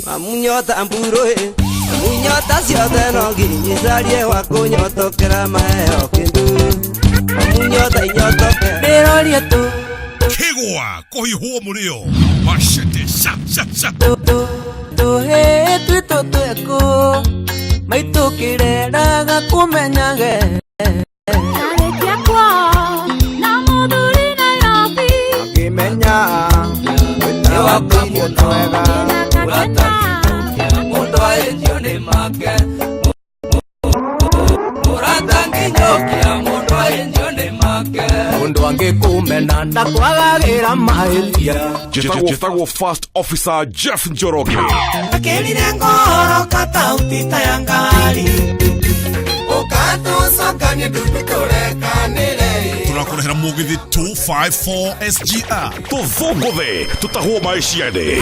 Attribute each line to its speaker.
Speaker 1: Mamunyota amburoe Mamunyota siyote nogi Nyisalie wako nyoto kera maheo kindu Mamunyota inyotoke Pero lieto
Speaker 2: Kegwa kohi huo murio Mashete sha sha sha
Speaker 1: Tohe tuito tueko Maito kireraga kumenyage
Speaker 3: Narekia kwa Na muduri Nairobi
Speaker 1: Akimenya Ewa kumu toega Mundo aendio ni make Muratangi nyokia Mundo aendio ni make Mundo ange kumena Ndakwagagira maelia
Speaker 2: Jetagwo First Officer Jeff Njoroge
Speaker 1: Akelire ngoro kata utita ya ngari Ukato sakanye dututorekanire
Speaker 2: Turakurehera mugithi 254 SGR
Speaker 4: Tuvuguthe tutahwo maishiane.